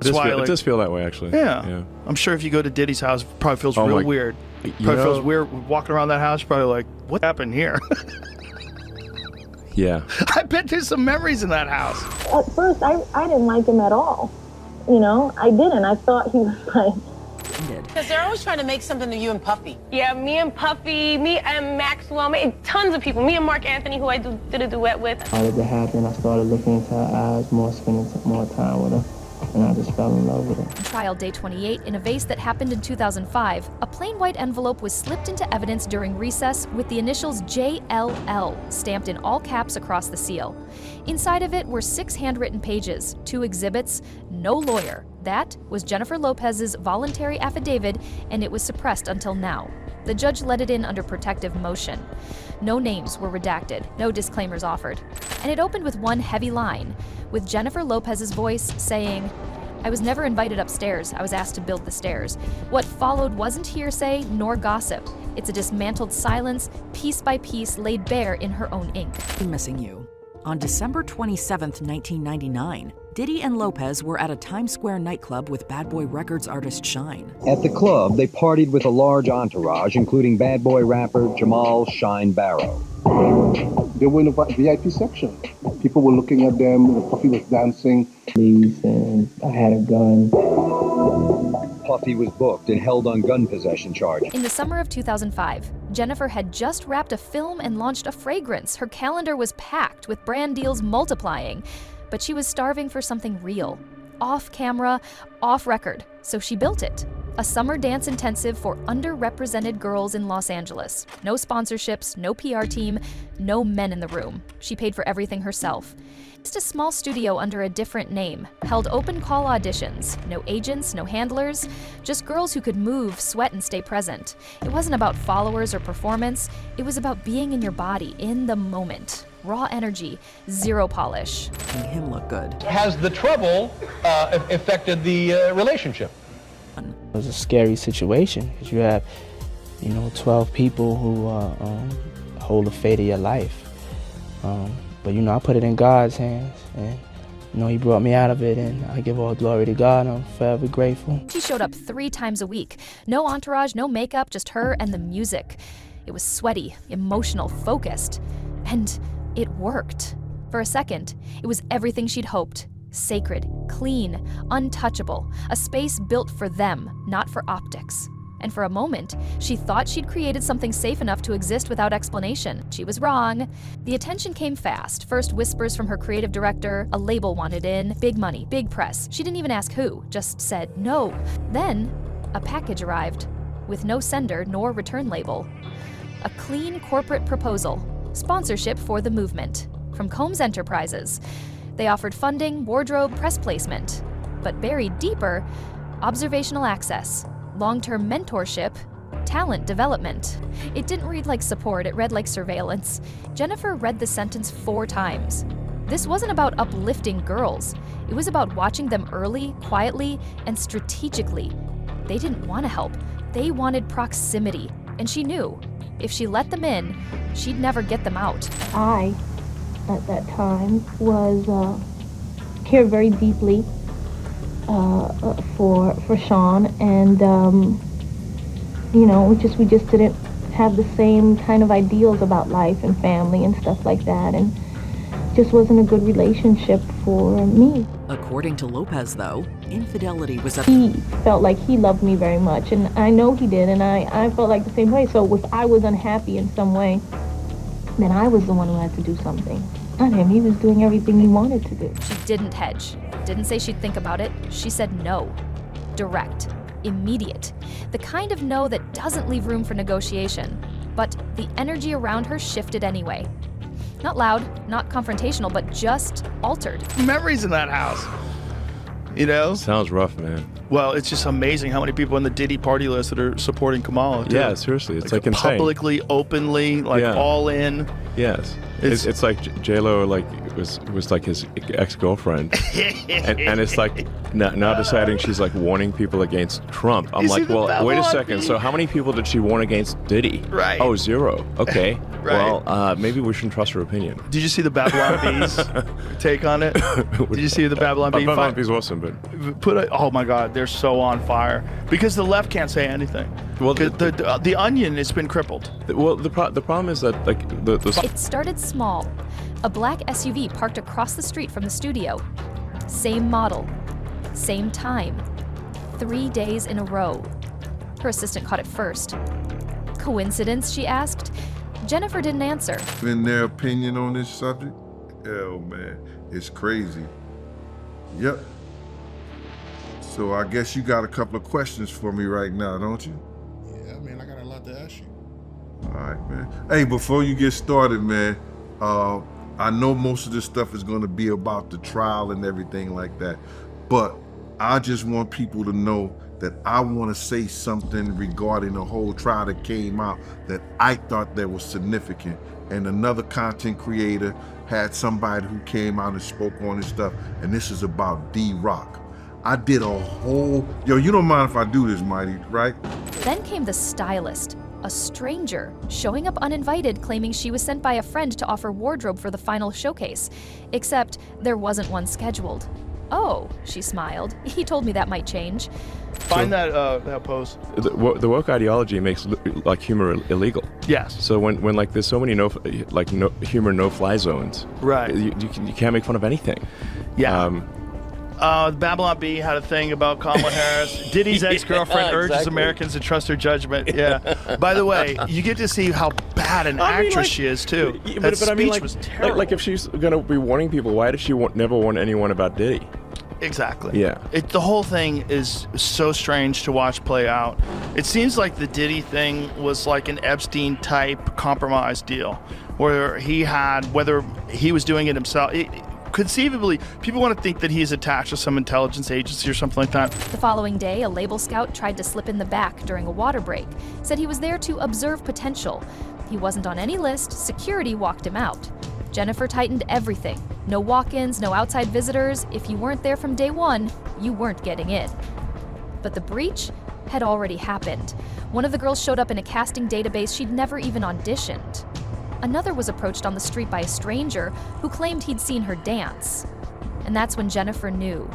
It does feel that way, actually. Yeah. I'm sure if you go to Diddy's house, it probably feels real weird. Probably feels weird walking around that house. Probably like, what happened here? Yeah. I bet there's some memories in that house. At first, I didn't like him at all. You know, I didn't. I thought he was like... Because they're always trying to make something of you and Puffy. Yeah, me and Puffy, me and Maxwell, tons of people. Me and Mark Anthony, who I did a duet with. How did it happen? I started looking into her eyes more, spending more time with her, and I just fell in love with her. Trial day 28, in a vase that happened in 2005, a plain white envelope was slipped into evidence during recess with the initials JLL stamped in all caps across the seal. Inside of it were 6 handwritten pages, 2 exhibits, no lawyer. That was Jennifer Lopez's voluntary affidavit, and it was suppressed until now. The judge let it in under protective motion. No names were redacted, no disclaimers offered. And it opened with one heavy line, with Jennifer Lopez's voice saying, "I was never invited upstairs. I was asked to build the stairs." What followed wasn't hearsay nor gossip. It's a dismantled silence, piece by piece, laid bare in her own ink. Missing you. On December 27th, 1999, Diddy and Lopez were at a Times Square nightclub with Bad Boy Records artist Shine. At the club, they partied with a large entourage, including Bad Boy rapper Jamal Shine Barrow. They were in the VIP section. People were looking at them, Puffy was dancing. And I had a gun. Puffy was booked and held on gun possession charges. In the summer of 2005, Jennifer had just wrapped a film and launched a fragrance. Her calendar was packed with brand deals multiplying, but she was starving for something real. Off camera, off record, so she built it. A summer dance intensive for underrepresented girls in Los Angeles. No sponsorships, no PR team, no men in the room. She paid for everything herself. Just a small studio under a different name, held open call auditions. No agents, no handlers, just girls who could move, sweat, and stay present. It wasn't about followers or performance. It was about being in your body, in the moment. Raw energy, zero polish. Making him look good. Has the trouble affected the relationship? It was a scary situation because you have, 12 people who hold the fate of your life. But I put it in God's hands, and He brought me out of it, and I give all glory to God. I'm forever grateful. She showed up 3 times a week. No entourage, no makeup, just her and the music. It was sweaty, emotional, focused, and it worked. For a second, it was everything she'd hoped. Sacred, clean, untouchable, a space built for them, not for optics. And for a moment, she thought she'd created something safe enough to exist without explanation. She was wrong. The attention came fast. First whispers from her creative director, a label wanted in, big money, big press. She didn't even ask who, just said no. Then, a package arrived, with no sender nor return label. A clean corporate proposal, sponsorship for the movement, from Combs Enterprises. They offered funding, wardrobe, press placement. But buried deeper, observational access, long-term mentorship, talent development. It didn't read like support, it read like surveillance. Jennifer read the sentence 4 times. This wasn't about uplifting girls. It was about watching them early, quietly, and strategically. They didn't want to help. They wanted proximity. And she knew, if she let them in, she'd never get them out. I, at that time, cared very deeply for Sean, and we just didn't have the same kind of ideals about life and family and stuff like that, and just wasn't a good relationship for me. According to Lopez, though, infidelity was He felt like he loved me very much, and I know he did, and I felt like the same way. So if I was unhappy in some way, then I was the one who had to do something. Not him. He was doing everything he wanted to do. She didn't hedge. Didn't say she'd think about it. She said no. Direct. Immediate. The kind of no that doesn't leave room for negotiation. But the energy around her shifted anyway. Not loud, not confrontational, but just altered. Memories in that house. Sounds rough, man. Well, it's just amazing how many people on the Diddy party list that are supporting Kamala. Too. Yeah, seriously. It's like insane. Publicly, openly, all in. Yes. It's like J-Lo, was like his ex-girlfriend, and it's like now deciding she's like warning people against Trump. I'm like, well, wait a second. So how many people did she warn against Diddy? Right. Oh, 0. Okay. Right. Well, maybe we shouldn't trust her opinion. Did you see the Babylon Bees take on it? Did you see the Babylon Bees? Babylon Bees awesome, but oh my God, they're so on fire because the left can't say anything. Well, the Onion has been crippled. Well, the problem is that like It started small. A black SUV parked across the street from the studio. Same model, same time, 3 days in a row. Her assistant caught it first. Coincidence, she asked. Jennifer didn't answer. In their opinion on this subject? Hell, man, it's crazy. Yep. So I guess you got a couple of questions for me right now, don't you? Yeah, man, I got a lot to ask you. All right, man. Hey, before you get started, man, I know most of this stuff is going to be about the trial and everything like that, but I just want people to know that I want to say something regarding the whole trial that came out that I thought that was significant. And another content creator had somebody who came out and spoke on this stuff, and this is about D-Rock. I did a whole, you don't mind if I do this, Mighty, right? Then came the stylist, a stranger, showing up uninvited, claiming she was sent by a friend to offer wardrobe for the final showcase. Except there wasn't one scheduled. Oh, she smiled. He told me that might change. Find that post. The woke ideology makes like humor illegal. Yes. So when like there's so many humor no-fly zones. Right. You can't make fun of anything. Yeah. Babylon Bee had a thing about Kamala Harris. Diddy's ex-girlfriend urges Americans to trust her judgment. Yeah. By the way, you get to see how bad an actress she is too. That speech was terrible. Like if she's gonna be warning people, why did she never warn anyone about Diddy? Exactly. Yeah. The whole thing is so strange to watch play out. It seems like the Diddy thing was like an Epstein-type compromise deal, where he had, whether he was doing it himself. Conceivably, people want to think that he's attached to some intelligence agency or something like that. The following day, a label scout tried to slip in the back during a water break, said he was there to observe potential. He wasn't on any list, security walked him out. Jennifer tightened everything. No walk-ins, no outside visitors. If you weren't there from day one, you weren't getting in. But the breach had already happened. One of the girls showed up in a casting database she'd never even auditioned. Another was approached on the street by a stranger who claimed he'd seen her dance. And that's when Jennifer knew.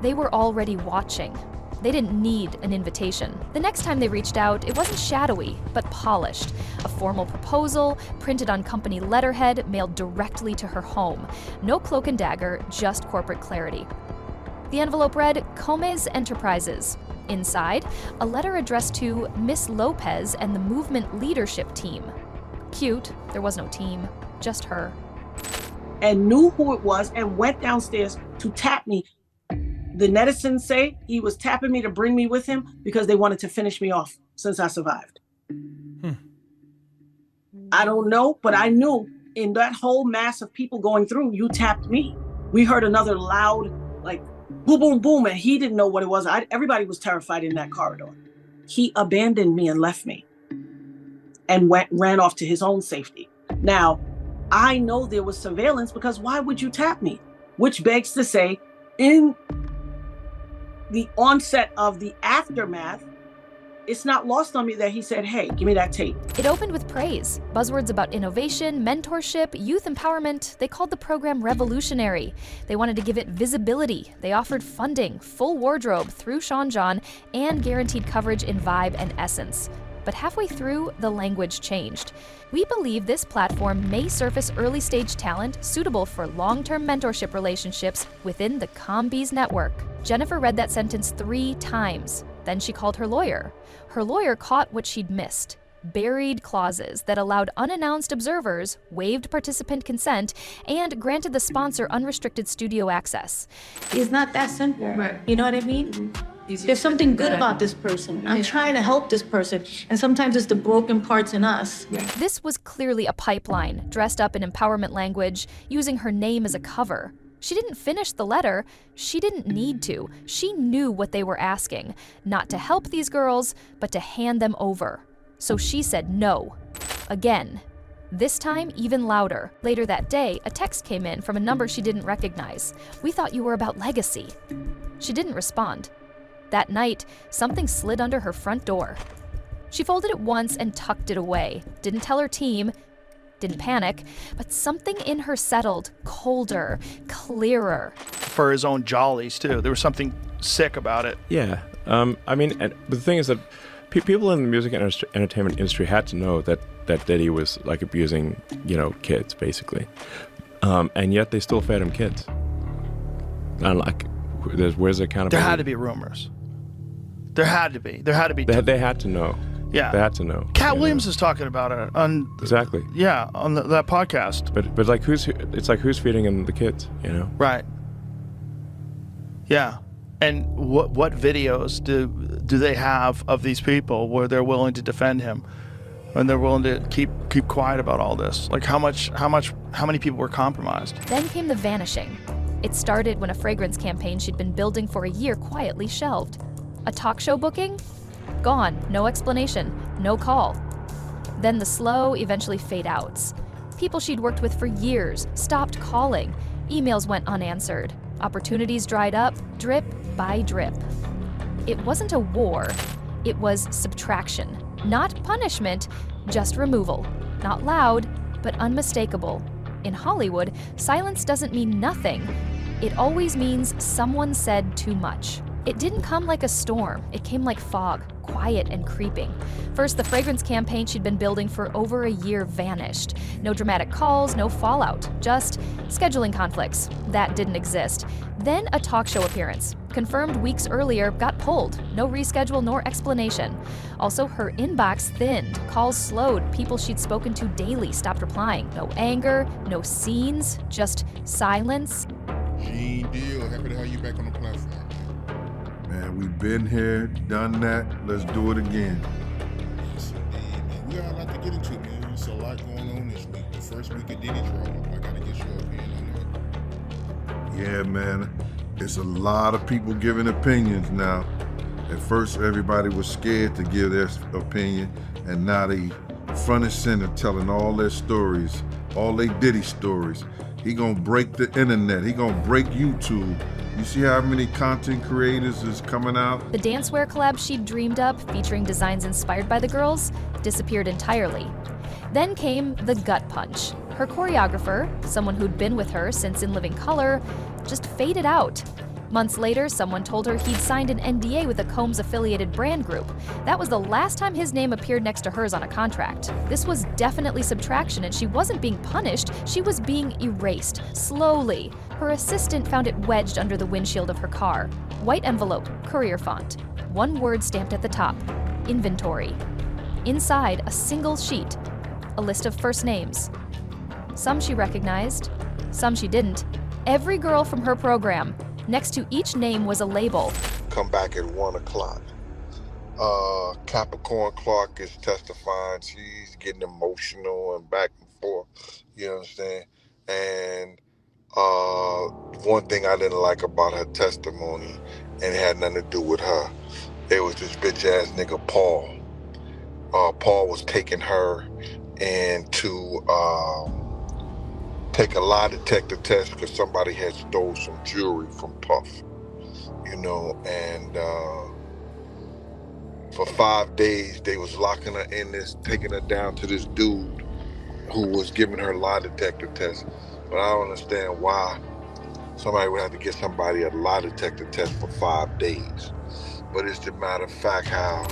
They were already watching. They didn't need an invitation. The next time they reached out, it wasn't shadowy, but polished. A formal proposal, printed on company letterhead, mailed directly to her home. No cloak and dagger, just corporate clarity. The envelope read, Comes Enterprises. Inside, a letter addressed to Miss Lopez and the movement leadership team. Cute, there was no team, just her. And knew who it was and went downstairs to tap me. The netizens say he was tapping me to bring me with him because they wanted to finish me off since I survived. I don't know, but I knew in that whole mass of people going through, you tapped me. We heard another loud, like, boom, boom, boom, and he didn't know what it was. Everybody was terrified in that corridor. He abandoned me and left me and ran off to his own safety. Now, I know there was surveillance because why would you tap me? Which begs to say, in the onset of the aftermath, it's not lost on me that he said, hey, give me that tape. It opened with praise. Buzzwords about innovation, mentorship, youth empowerment. They called the program revolutionary. They wanted to give it visibility. They offered funding, full wardrobe through Sean John, and guaranteed coverage in vibe and essence. But halfway through, the language changed. We believe this platform may surface early-stage talent suitable for long-term mentorship relationships within the ComBees network. Jennifer read that sentence 3 times. Then she called her lawyer. Her lawyer caught what she'd missed. Buried clauses that allowed unannounced observers, waived participant consent, and granted the sponsor unrestricted studio access. It's not that simple, right? You know what I mean? There's something good about this person. I'm trying to help this person, and sometimes it's the broken parts in us. This was clearly a pipeline, dressed up in empowerment language, using her name as a cover. She didn't finish the letter. She didn't need to. She knew what they were asking, not to help these girls, but to hand them over. So she said no. Again. This time, even louder. Later that day, a text came in from a number she didn't recognize. "We thought you were about legacy." She didn't respond. That night, something slid under her front door. She folded it once and tucked it away. Didn't tell her team, didn't panic, but something in her settled, colder, clearer. For his own jollies, too. There was something sick about it. Yeah. I mean, and the thing is that people in the music and entertainment industry had to know that Diddy was like abusing, kids, basically. And yet they still fed him kids. And like, where's the accountability? There had to be rumors. There had to be. They had to know. Yeah. They had to know. Cat Williams is talking about it on exactly. Yeah, on that podcast. But like who's feeding him the kids, Right. Yeah. And what videos do they have of these people where they're willing to defend him and they're willing to keep quiet about all this? Like how many people were compromised? Then came the vanishing. It started when a fragrance campaign she'd been building for a year quietly shelved. A talk show booking? Gone, no explanation, no call. Then the slow, eventually fade-outs. People she'd worked with for years stopped calling. Emails went unanswered. Opportunities dried up, drip by drip. It wasn't a war, it was subtraction. Not punishment, just removal. Not loud, but unmistakable. In Hollywood, silence doesn't mean nothing. It always means someone said too much. It didn't come like a storm, it came like fog, quiet and creeping. First, the fragrance campaign she'd been building for over a year vanished. No dramatic calls, no fallout, just scheduling conflicts. That didn't exist. Then a talk show appearance, confirmed weeks earlier, got pulled. No reschedule nor explanation. Also, her inbox thinned, calls slowed, people she'd spoken to daily stopped replying. No anger, no scenes, just silence. Gene Deal, happy to have you back on the platform. Man, we've been here, done that. Let's do it again. Yes, indeed, man. We got a lot to get into, man. There's a lot going on this week. The first week of Diddy trial. I gotta get your opinion on that. Yeah, man. It's a lot of people giving opinions now. At first, everybody was scared to give their opinion, and now they front and center telling all their stories, all they Diddy stories. He gonna break the internet. He gonna break YouTube. You see how many content creators is coming out? The dancewear collab she'd dreamed up, featuring designs inspired by the girls, disappeared entirely. Then came the gut punch. Her choreographer, someone who'd been with her since In Living Color, just faded out. Months later, someone told her he'd signed an NDA with a Combs-affiliated brand group. That was the last time his name appeared next to hers on a contract. This was definitely subtraction, and she wasn't being punished, she was being erased, slowly. Her assistant found it wedged under the windshield of her car. White envelope, courier font. One word stamped at the top, inventory. Inside, a single sheet, a list of first names. Some she recognized, some she didn't. Every girl from her program. Next to each name was a label. Come back at 1 o'clock. Capricorn Clark is testifying. She's getting emotional and back and forth. You understand? And one thing I didn't like about her testimony, and it had nothing to do with her, it was this bitch ass nigga Paul. Paul was taking her into take a lie detector test because somebody had stole some jewelry from Puff, and for 5 days they was locking her in this, taking her down to this dude who was giving her lie detector test. But I don't understand why somebody would have to get somebody a lie detector test for 5 days. But it's the matter of fact how.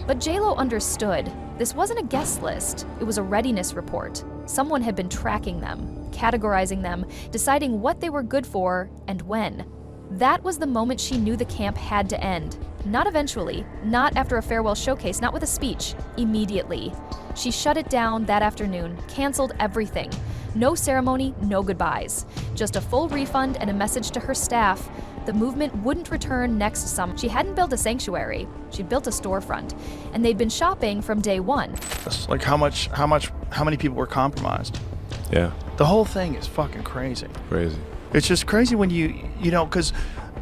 But J-Lo understood. This wasn't a guest list. It was a readiness report. Someone had been tracking them, categorizing them, deciding what they were good for and when. That was the moment she knew the camp had to end. Not eventually, not after a farewell showcase, not with a speech. Immediately. She shut it down that afternoon, canceled everything. No ceremony, no goodbyes. Just a full refund and a message to her staff. The movement wouldn't return next summer. She hadn't built a sanctuary. She'd built a storefront. And they'd been shopping from day one. Like how many people were compromised? Yeah. The whole thing is fucking crazy. Crazy. It's just crazy when because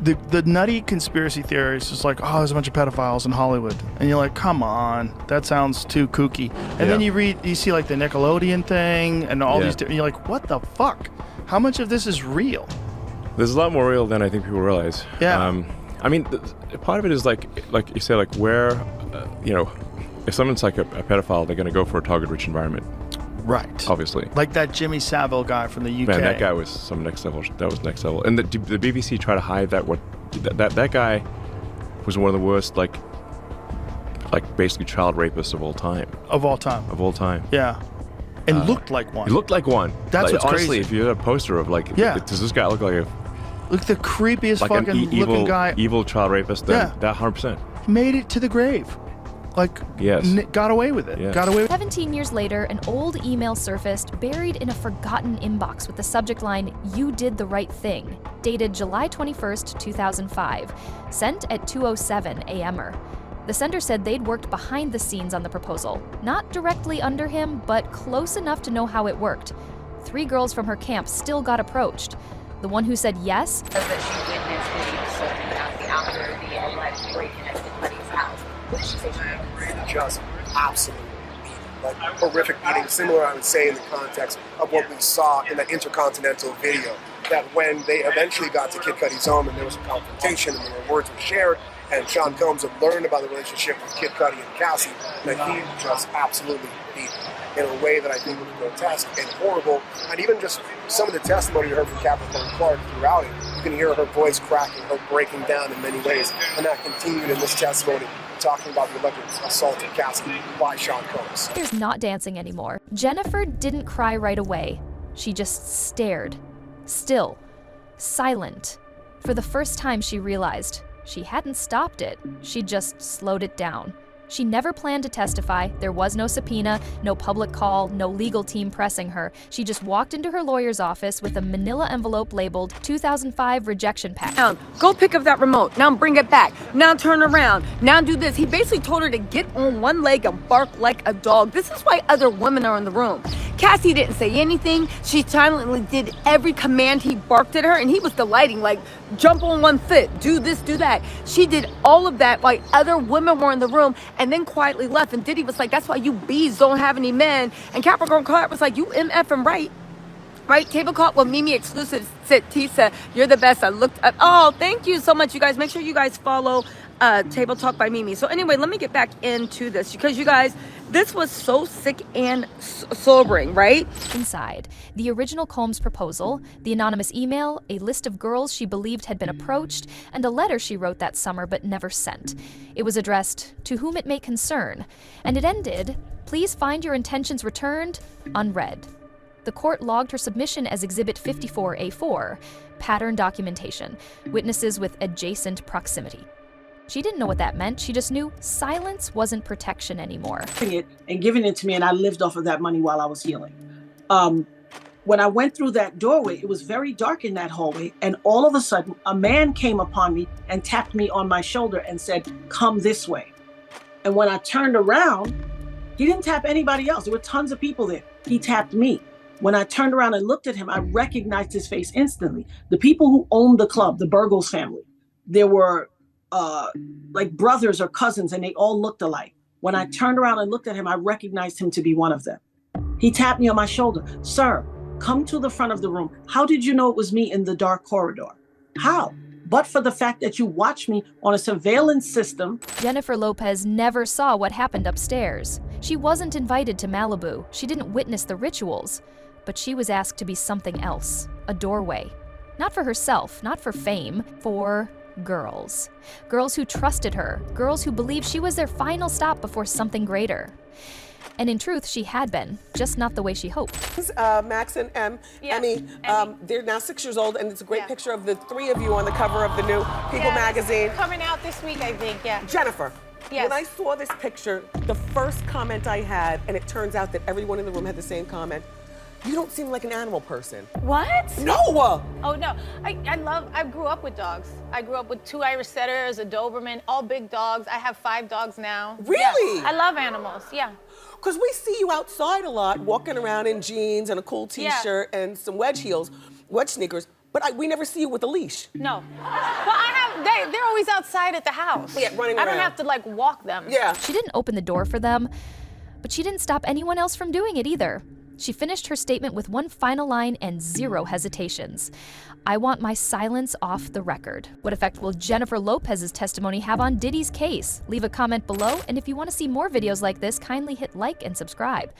the nutty conspiracy theories is like, oh, there's a bunch of pedophiles in Hollywood, and you're like, come on, that sounds too kooky. And then you see like the Nickelodeon thing and all these, and you're like, what the fuck? How much of this is real? There's a lot more real than I think people realize. Yeah. I mean, part of it is like you say, like where, if someone's like a pedophile, they're going to go for a target-rich environment. Right. Obviously. Like that Jimmy Savile guy from the UK. Man, that guy was some next level. That was next level. And the BBC tried to hide that. That guy was one of the worst, like basically child rapists of all time. Of all time. Of all time. Yeah. And looked like one. He looked like one. That's what's honestly, crazy. if you had a poster of does this guy look like the creepiest like fucking looking guy. Evil child rapist? Then that 100%. He made it to the grave. Got away with it. Yeah. Got away with 17 years later, an old email surfaced buried in a forgotten inbox with the subject line, "You did the right thing," dated July 21st, 2005, sent at 2:07 a.m. The sender said they'd worked behind the scenes on the proposal, not directly under him, but close enough to know how it worked. 3 girls from her camp still got approached. The one who said yes says that she witnessed Diddy assaulting Cassie after the alleged break-in at Kid Cudi's house. What did she say? Just absolute beating, like horrific beating, similar, I would say, in the context of what we saw in that Intercontinental video, that when they eventually got to Kid Cudi's home and there was a confrontation and the words were shared, and Sean Combs had learned about the relationship with Kid Cudi and Cassie, that he just absolutely beat in a way that I think was grotesque and horrible. And even just some of the testimony you heard from Capricorn Clark throughout it, you can hear her voice cracking, her breaking down in many ways, and that continued in this testimony, talking about the alleged assault of Cassie by Sean Combs. There's not dancing anymore. Jennifer didn't cry right away. She just stared. Still. Silent. For the first time, she realized she hadn't stopped it. She just slowed it down. She never planned to testify. There was no subpoena, no public call, no legal team pressing her. She just walked into her lawyer's office with a manila envelope labeled 2005 rejection pack. Now, go pick up that remote. Now bring it back. Now turn around. Now do this. He basically told her to get on one leg and bark like a dog. This is why other women are in the room. Cassie didn't say anything. She silently did every command he barked at her, and he was delighting, like, jump on one foot, do this, do that. She did all of that while other women were in the room, and then quietly left. And Diddy was like, that's why you bees don't have any men. And Capricorn Clark was like, you MFing right. Right? Table Talk with Mimi exclusive said, Tisa, you're the best. I looked up. Oh, thank you so much, you guys. Make sure you guys follow Table Talk by Mimi. So anyway, let me get back into this because you guys, this was so sick and sobering, right? Inside, the original Combs proposal, the anonymous email, a list of girls she believed had been approached, and a letter she wrote that summer but never sent. It was addressed, "To whom it may concern," and it ended, "Please find your intentions returned," unread. The court logged her submission as Exhibit 54A4, pattern documentation, witnesses with adjacent proximity. She didn't know what that meant. She just knew silence wasn't protection anymore. And giving it to me, and I lived off of that money while I was healing. When I went through that doorway, it was very dark in that hallway, and all of a sudden, a man came upon me and tapped me on my shoulder and said, "Come this way." And when I turned around, he didn't tap anybody else. There were tons of people there. He tapped me. When I turned around and looked at him, I recognized his face instantly. The people who owned the club, the Burgos family, there were like brothers or cousins, and they all looked alike. When I turned around and looked at him, I recognized him to be one of them. He tapped me on my shoulder. "Sir, come to the front of the room. How did you know it was me in the dark corridor?" How? But for the fact that you watched me on a surveillance system. Jennifer Lopez never saw what happened upstairs. She wasn't invited to Malibu. She didn't witness the rituals. But she was asked to be something else, a doorway. Not for herself, not for fame, for girls. Girls who trusted her, girls who believed she was their final stop before something greater. And in truth, she had been, just not the way she hoped. Max and Emmy, they're now 6 years old, and it's a great picture of the 3 of you on the cover of the new People magazine. Coming out this week, I think, yeah. Jennifer, yes. When I saw this picture, the first comment I had, and it turns out that everyone in the room had the same comment, you don't seem like an animal person. What? No! Oh, no. I grew up with dogs. I grew up with 2 Irish setters, a Doberman, all big dogs. I have 5 dogs now. Really? Yeah. I love animals, yeah. Because we see you outside a lot, walking around in jeans and a cool t-shirt and some wedge heels, wedge sneakers, but we never see you with a leash. No. Well, I they're always outside at the house. Yeah, running I don't around. have to like walk them. Yeah. She didn't open the door for them, but she didn't stop anyone else from doing it either. She finished her statement with one final line and zero hesitations. I want my silence off the record. What effect will Jennifer Lopez's testimony have on Diddy's case? Leave a comment below, and if you want to see more videos like this, kindly hit like and subscribe.